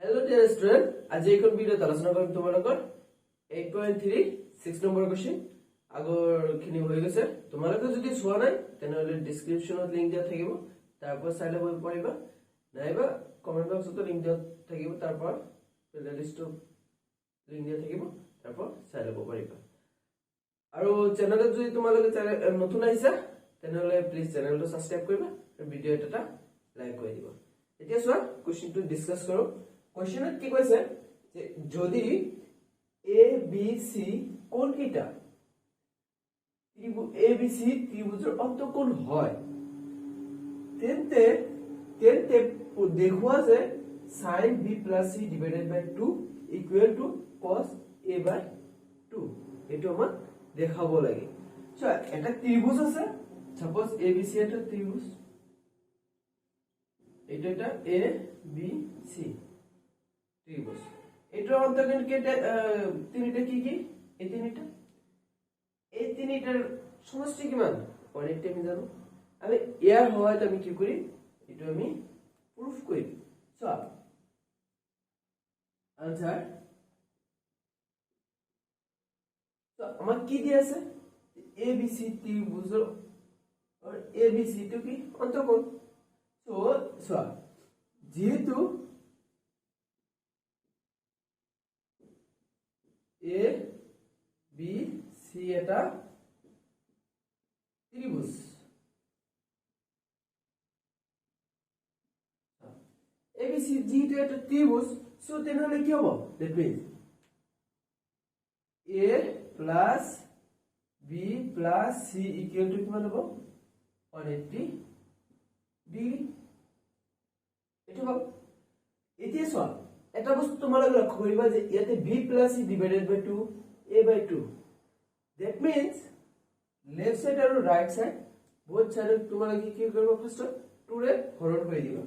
Hello dear student, আজি এখন ভিডিওত আলোচনা কৰিম তোমালোকৰ 8.3 6 নম্বৰ কোৱেশ্চন আগৰ খিনি হৈ গৈছে তোমালোকে যদি চোৱা নাই তেনেহলে ডেসক্ৰিপচনত লিংক দিয়া থাকিব তাৰ পৰা চাই ল'ব পাৰিবা নাইবা কমেন্ট বক্সত লিংক দিয়া থাকিব তাৰ পৰা প্লেলিষ্টত লিংক দিয়া থাকিব তাৰ পৰা চাই ল'ব পাৰিবা আৰু চেনেলত যদি তোমালোকে নতুন আহিছা তেনেহলে প্লিজ চেনেলটো সাবস্ক্ৰাইব কৰিবা আৰু ভিডিও এটা লাইক কৰি দিবা এতিয়া চোৱা কোৱেশ্চনটো ডিসকাস কৰো কোশ্চেনত কি কৈছে যে যদি এ বি সি কোন কিটা এ বি সি ত্ৰিভুজৰ অন্তঃকোণ হয় তেন্তে দেখুৱা যে sin b plus c divided by 2 equal to cos a by 2 এটো আমাক দেখাব লাগে সো এটা ত্রিভুজ আছে সাপোজ এ বি সি এটা ত্রিভুজ এটা এ বি সি ত্রিভুজ এটার অন্তর্গণ কেটে তিনটা কি কি এই তিনটার সমষ্টি কিমান অনেকটা আমি জানো আমি ইয়ার হয় আমি কি করি এটা আমি প্রুফ করি সো आंसर তো আমার কি দিয়ে আছে এ বি সি ত্রিভুজের আর এ বি সি তো কি অন্তর্গণ সো যেহেতু A B C এটা ত্রিভুজ A B C যেহেতু এটা ত্রিভুজ সো তাহলে কি হবে that means A plus B plus C equal to কিমান হবে 180 ডিগ্রি এটা হবে এতিয়া চোৱা এটা বস্তু তোমালোকে লক্ষ্য কৰিবা যে ইয়াতে b plus c divided by 2 a by 2 that means left side আৰু right side both side তোমালোকে কি কৰিব ফাৰ্স্ট 2 ৰে হৰণ কৰি দিবা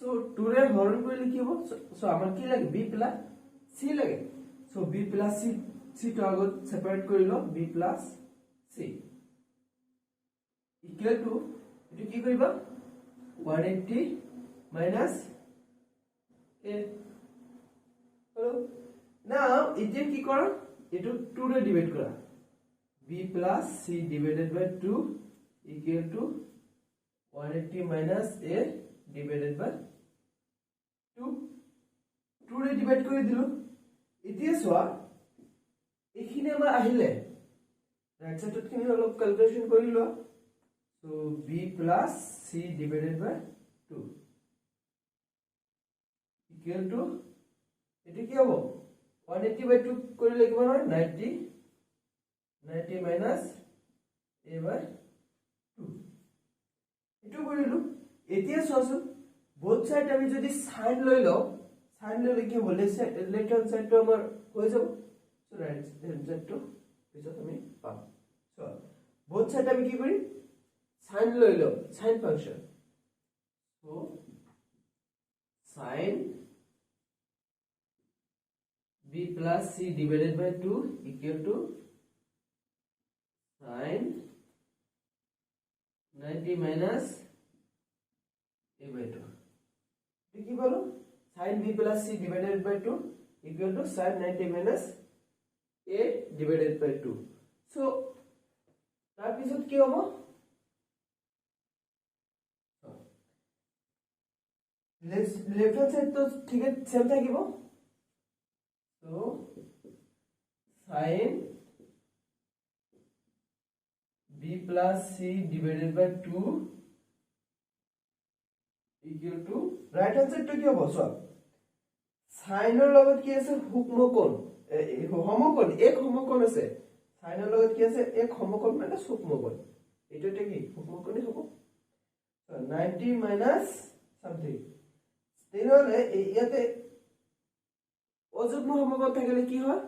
সো 2 ৰে হৰণ কৰিলে কি হ'ব সো আমাৰ কি লাগে b plus c লাগে so b plus c to আগত সেপাৰেট কৰি ল b plus c equal to এটো কি কৰিবা 180 minus a now इजे की करो इटू 2 रे डिवाइड करा b plus c divided by 2 equal to 180 minus a divided by 2 2 रे डिवाइड কৰি দিলো এতিয়া সোয়া এখিনি আমাৰ আহিলে ৰাইট সাইডত খিনি অলপ ক্যালকুলেশন কৰি লো so b plus c divided by 2 equal to এটা কি হবে 180 by 2 কৰিলে কিমান হয় 90 minus a by 2 এটো কৰিলো এতিয়া চোৱাচোন both side আমি যদি sin লৈ লও sin লৈ কি হ'ব লেফট হ্যান্ড সাইড তো আমাৰ হৈ যাব সো রাইট হ্যান্ড সাইড তো পিছত আমি পাম সো both side আমি কি করি sin লৈ লও sin function so sin b plus c divided by 2 equal to sin 90 minus a by 2 কি বলো sin b plus c divided by 2 equal to sin 90 minus a divided by 2 so তার পিছত কি হ'ব লেফট হ্যান্ড সাইড তো ঠিক আছে same থাকিব so sin b plus c divided by 2 equal to right hand side to কি হ'ব সব sin ৰ লগত কি আছে সূক্ষ্মকোণ সমকোণ এক সমকোণ আছে sin ৰ লগত কি আছে এক সমকোণ মানে সূক্ষ্মকোণ এটোতে কি সূক্ষ্মকোণই হ'ব 90 minus something তেনলে ইয়াতে অযুগ্ম সমকোণ থাকিলে কি হয়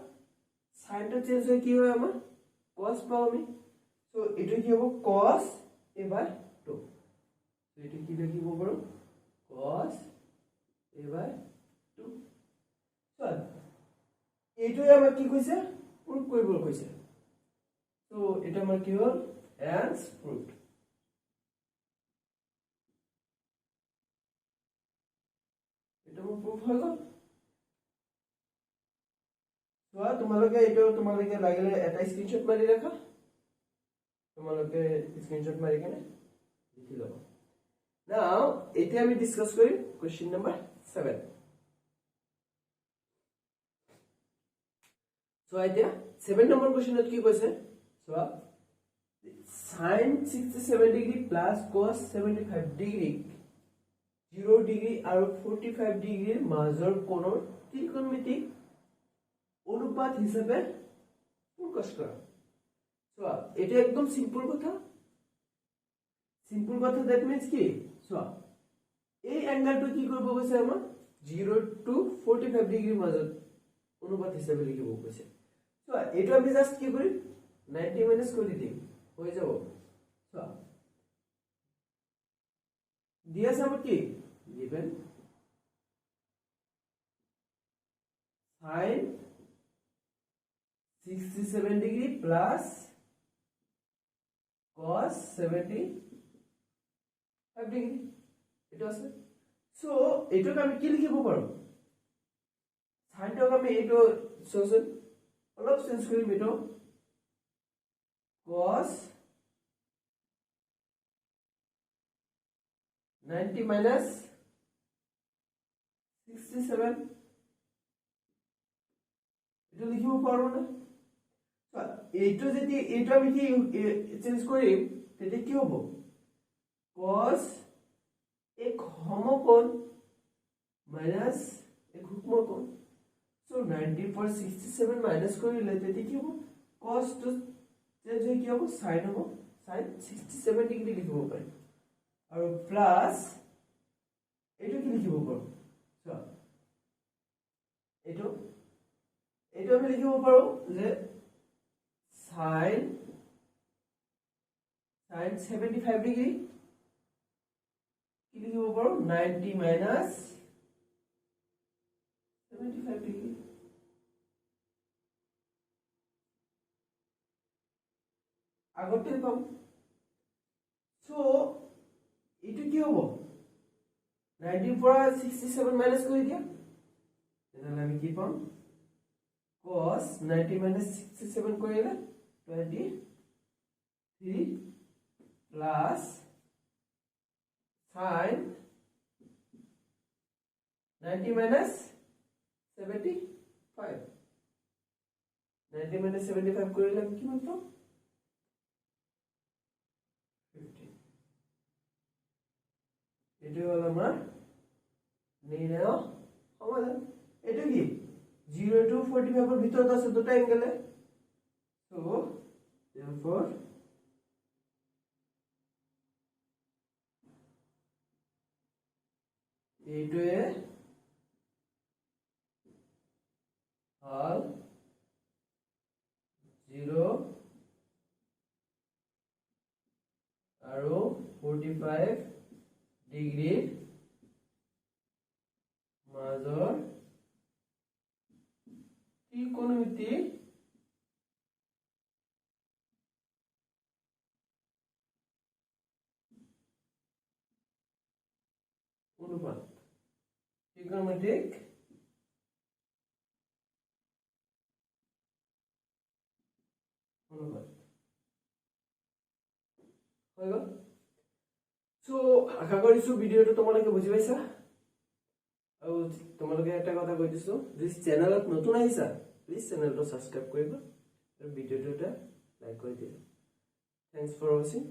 sin টো চেঞ্জ হয় কি হয় আমাৰ cos পাও আমি সো এটো কি হ'ব cos a by 2 সো এটো কি লিখিব পাৰো cos a by 2 সো এটো আমাৰ কি কৈছে প্ৰুফ কৰিব কৈছে সো এটা আমাৰ কি হ'ল hence proved এটা মোৰ proof হৈ গ'ল চোৱা তোমালোকে এইটো তোমালোকে লাগিলে এটা স্ক্ৰিনশ্বট মাৰি ৰাখা তোমালোকে স্ক্ৰিনশ্বট মাৰি কেনে লিখি লবা নাও এতিয়া আমি ডিসকাস কৰিম কোৱেশ্চন নম্বৰ 7 সো এতিয়া 7 নম্বৰ কোৱেশ্চনত কি কৈছে so sin 67 degree plus cos 75 degree 0 degree আৰু 45 ডিগ্ৰীৰ মাজৰ কোণৰ ত্ৰিকোণমিতিক অনুপাত হিচাপে প্রকাশ করা সো এটা একদম সিম্পল কথা দ্যাট মিন্স কি সো এই অ্যাঙ্গেলটো কি করব কৈছে আমাৰ 0 to 45 ডিগ্ৰীৰ মাজত অনুপাত হিচাপে লিখিব কৈছে সো এটা আমি জাস্ট কি কৰিম 90 মাইনাস কৰি দিম হৈ যাব সো দিয়া আছে আমাৰ কি given sin 67 degree plus cos 75 degree এটা আছে সো এটাকে আমি কি লিখিব পাৰো সাইনটাকে আমি এটো সসন অলপ চেঞ্জ কৰিম এটো cos 90 minus 67 এটা লিখিব পাৰো না এইটো যদি এটা আমি কি চেঞ্জ কৰিম তেতে কি হ'ব cos এক সমকোণ মাইনাস এক সূক্ষ্মকোণ সো 90 पर 67 মাইনাস কৰিলে তেতে কি হ'ব cos to চেঞ্জ হৈ কি হ'ব sin হ'ব sin 67 ডিগ্ৰী লিখিব পাৰি আৰু প্লাস এইটো কি লিখিব পাৰো সো এইটো আমি লিখিব পাৰো যে sin 75 ডিগ্ৰী কি লিখিব পাৰো 90 minus 75 ডিগ্ৰী আগতে পাম সো এটো কি হ'ব 90 পৰা 67 মাইনাস কৰি দিয়া তেনে আমি কি পাম cos 90 minus 67 কৰিলে 23 plus sin 90 minus 75 90 minus 75 কৰিলে কিমান পাম 50 এটো হল আমাৰ নিৰ্ণয় সমাধান এটো কি 0 to 45 এৰ ভিতৰ আছে দুটো অ্যাঙ্গেলে সো therefore এইটো হল 0 আৰু 45 ডিগ্ৰীৰ মাজৰ ত্ৰিকোণমিতি অনুপাত ত্ৰিকোণমিতিক অনুপাত হৈ গ'ল সো আশা কৰিছো ভিডিওটো তোমালোকে বুজি পাইছা আৰু তোমালোকে এটা কথা কৈ দিছো যদি চেনেলত নতুন আহিছা প্লিজ চেনেলটো সাবস্ক্ৰাইব কৰিবা আৰু ভিডিওটো লাইক কৰি দিবা থ্যাঙ্কস ফৰ ওয়াচিং